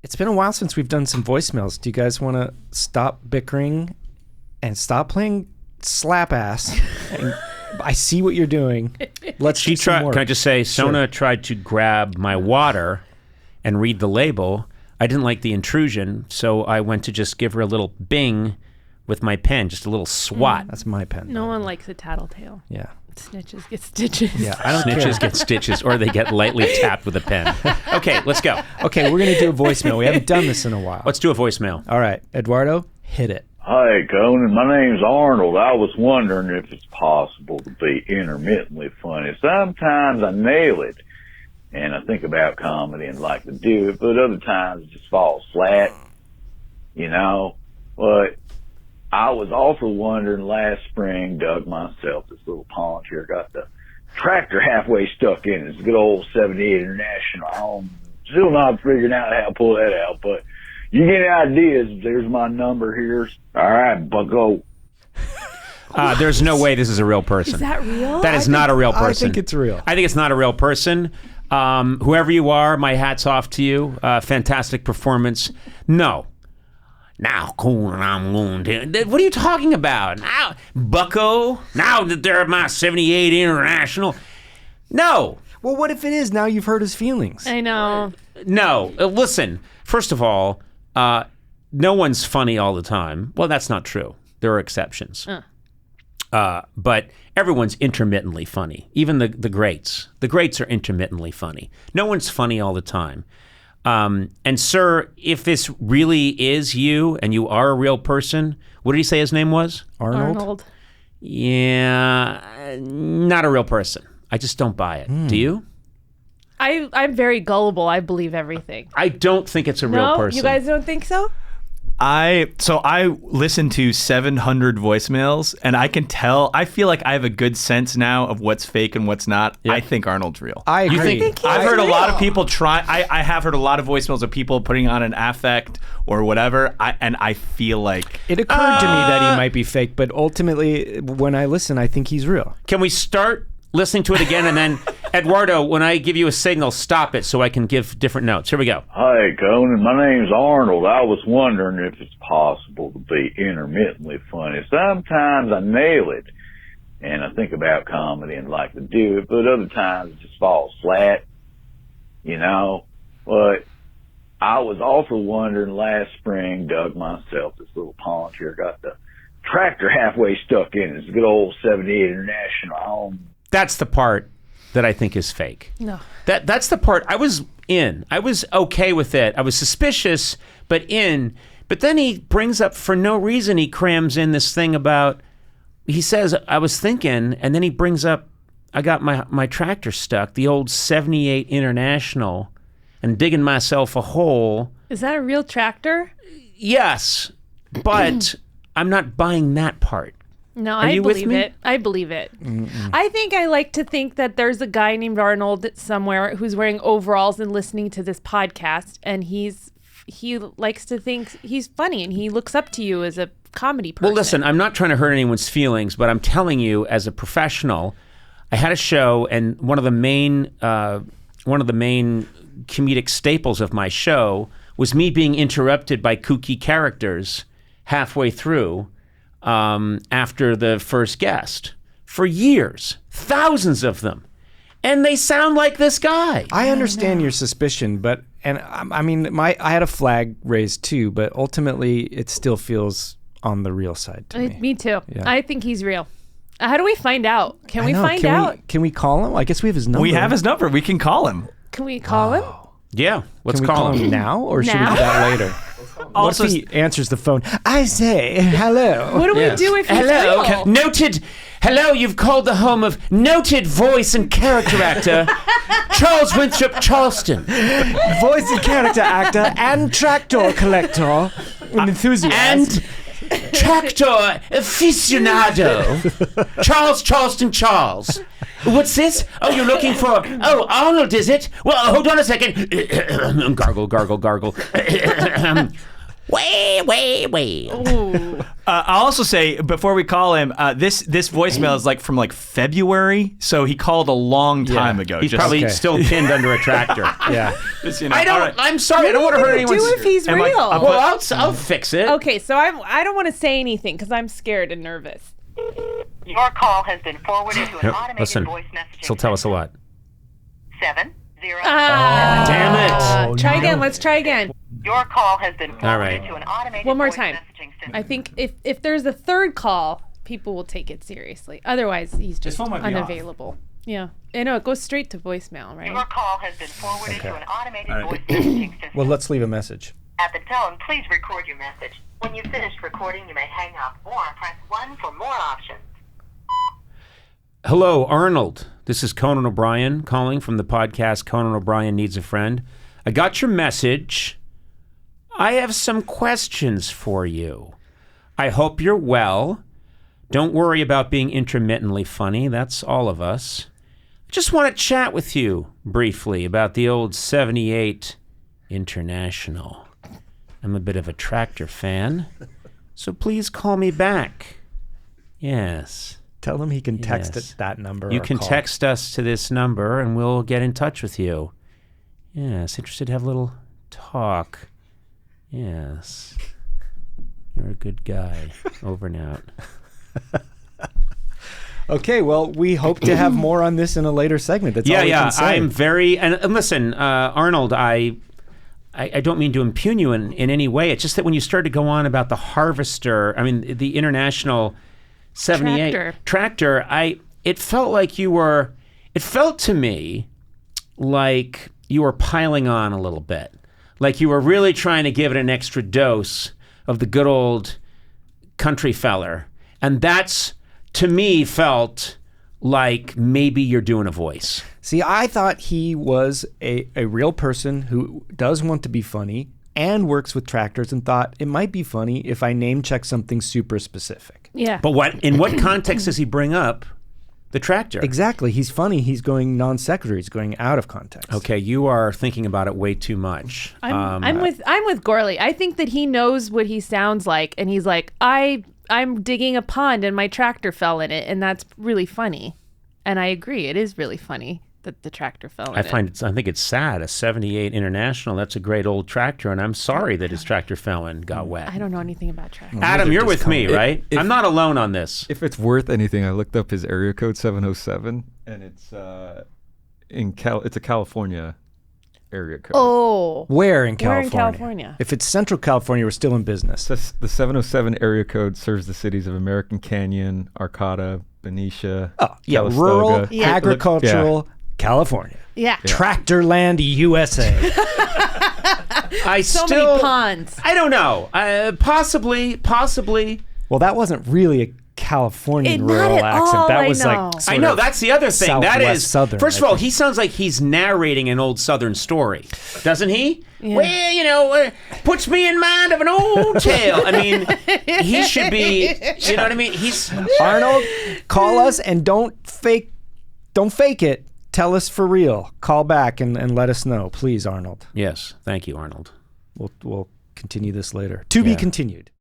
It's been a while since we've done some voicemails. Do you guys want to stop bickering and stop playing slap ass? I see what you're doing. Let's do some more. Can I just say, Sona tried to grab my water and read the label. I didn't like the intrusion, so I went to just give her a little bing with my pen, just a little swat. That's my pen. No one likes a tattletale. Yeah. Snitches get stitches. Yeah, I don't care. Snitches get stitches, or they get lightly tapped with a pen. Okay, let's go. Okay, we're going to do a voicemail. We haven't done this in a while. Let's do a voicemail. All right, Eduardo, hit it. Hi, Conan. My name's Arnold. I was wondering if it's possible to be intermittently funny. Sometimes I nail it, and I think about comedy and like to do it, but other times it just falls flat, you know. But I was also wondering last spring, dug myself this little pond here, got the tractor halfway stuck in it. It's a good old 78 International. I'm still not figuring out how to pull that out, but you get ideas. There's my number here. All right, bucko. There's no way this is a real person. Is that real? That is not a real person. I think it's real. I think it's not a real person. Whoever you are, my hat's off to you. Fantastic performance. No. Now, Conan, I'm going to... What are you talking about? Now, bucko? Now that they're my 78 International? No. Well, what if it is? Now you've hurt his feelings. I know. No. Listen, first of all, no one's funny all the time. Well, that's not true. There are exceptions. But everyone's intermittently funny. Even the greats. The greats are intermittently funny. No one's funny all the time. And sir, if this really is you and you are a real person, what did he say his name was? Arnold. Yeah, not a real person. I just don't buy it. Do you? I'm very gullible. I believe everything. I don't think it's a real person. You guys don't think so? I listened to 700 voicemails, and I can tell. I feel like I have a good sense now of what's fake and what's not. Yep. I think Arnold's real. I agree. I've heard a lot of people try. I have heard a lot of voicemails of people putting on an affect or whatever, and I feel like It occurred to me that he might be fake, but ultimately, when I listen, I think he's real. Can we start listening to it again, and then Eduardo, when I give you a signal, stop it so I can give different notes. Here we go. Hi, Conan. My name's Arnold. I was wondering if it's possible to be intermittently funny. Sometimes I nail it, and I think about comedy and like to do it, but other times it just falls flat, you know. But I was also wondering last spring, dug myself this little pond here, got the tractor halfway stuck in it. It's a good old 78 International. That's the part that I think is fake. No. That's the part I was in. I was okay with it. I was suspicious, but in. But then he brings up, for no reason, he crams in this thing about, he says, I was thinking, and then he brings up, I got my tractor stuck, the old 78 International, and digging myself a hole. Is that a real tractor? Yes, but I'm not buying that part. No, Are I you with believe me? it. I believe it. I think I like to think that there's a guy named Arnold somewhere who's wearing overalls and listening to this podcast, and he likes to think he's funny, and he looks up to you as a comedy person. Well, listen, I'm not trying to hurt anyone's feelings, but I'm telling you, as a professional, I had a show, and one of the main comedic staples of my show was me being interrupted by kooky characters halfway through. After the first guest for years, thousands of them, and they sound like this guy. I understand your suspicion, but I mean, I had a flag raised too, but ultimately it still feels on the real side to me. Me too. Yeah. I think he's real. How do we find out? Can we find out? Can we call him? I guess we have his number. we have his number. We can call him. Can we call him? Yeah, let's Can we call him now, or should we do Now? that later? What if he answers the phone? I say hello. What do we do if he's Hello, real? noted. Hello, you've called the home of noted voice and character actor Charles Winthrop Charleston, Voice and character actor and tractor collector, an enthusiast. and tractor aficionado Charles Charleston Charles. What's this? Oh, you're looking for... Oh, Arnold, is it? Well, hold on a second. Gargle, gargle, gargle. Way. I'll also say, before we call him, this voicemail is like from like February, so he called a long time ago. He's probably still pinned under a tractor. Yeah. Just, I'm sorry. I don't want to hurt anyone's... Do if he's real. I'll fix it. Okay, so I don't want to say anything because I'm scared and nervous. Your call has been forwarded to an automated voice messaging She'll tell us a lot. 70. Damn it. Try again. Let's try again. Your call has been forwarded right. to an automated One more voice time. messaging system. I think if there's a third call, people will take it seriously. Otherwise, he's just phone might be unavailable. Yeah. I know, it goes straight to voicemail, right? Your call has been forwarded to an automated voice messaging system. Well, let's leave a message. At the tone, please record your message. When you've finished recording, you may hang up or press 1 for more options. Hello, Arnold. This is Conan O'Brien calling from the podcast Conan O'Brien Needs a Friend. I got your message. I have some questions for you. I hope you're well. Don't worry about being intermittently funny. That's all of us. I just want to chat with you briefly about the old 78 International. I'm a bit of a tractor fan, so please call me back. Yes. Tell him he can text at that number. You or can call. text us to this number and we'll get in touch with you. Yes, interested to have a little talk. Yes. You're a good guy. Over and out. Okay, well, we hope to have more on this in a later segment. That's all we can say. I'm very... And listen, Arnold, I don't mean to impugn you in any way. It's just that when you start to go on about the Harvester, I mean, the International 78 tractor, it felt like you were... It felt to me like you were piling on a little bit. Like you were really trying to give it an extra dose of the good old country feller. And that's, to me, felt like maybe you're doing a voice. See, I thought he was a real person who does want to be funny and works with tractors, and thought it might be funny if I name check something super specific. Yeah. But in what context does he bring up the tractor? Exactly. He's funny. He's going non sequitur. He's going out of context. Okay, you are thinking about it way too much. I'm with Gourley. I think that he knows what he sounds like, and he's like, I'm digging a pond and my tractor fell in it, and that's really funny. And I agree, it is really funny that the tractor fell in it. I think it's sad. A 78 International, that's a great old tractor, and I'm sorry that his tractor fell and got wet. I don't know anything about tractors. Adam, you're with me, right? I'm not alone on this. If it's worth anything, I looked up his area code 707, and it's it's a California area code. Oh. Where in California? Where in California? If it's Central California, we're still in business. The 707 area code serves the cities of American Canyon, Arcata, Benicia, Calistoga. Rural, agricultural, California. Yeah. Tractor land, USA. So many ponds. I don't know. Possibly. Well, that wasn't really a Californian Not rural at accent. all, That I was know. like I know, that's the other thing. That Southwest is, Southern, first of I all, think. he sounds like he's narrating an old Southern story, doesn't he? Yeah. Well, puts me in mind of an old tale. I mean, he should be, you know what I mean? He's Arnold, call us and don't fake it. Tell us for real. Call back and let us know, please, Arnold. Yes, thank you, Arnold. We'll continue this later. To be continued.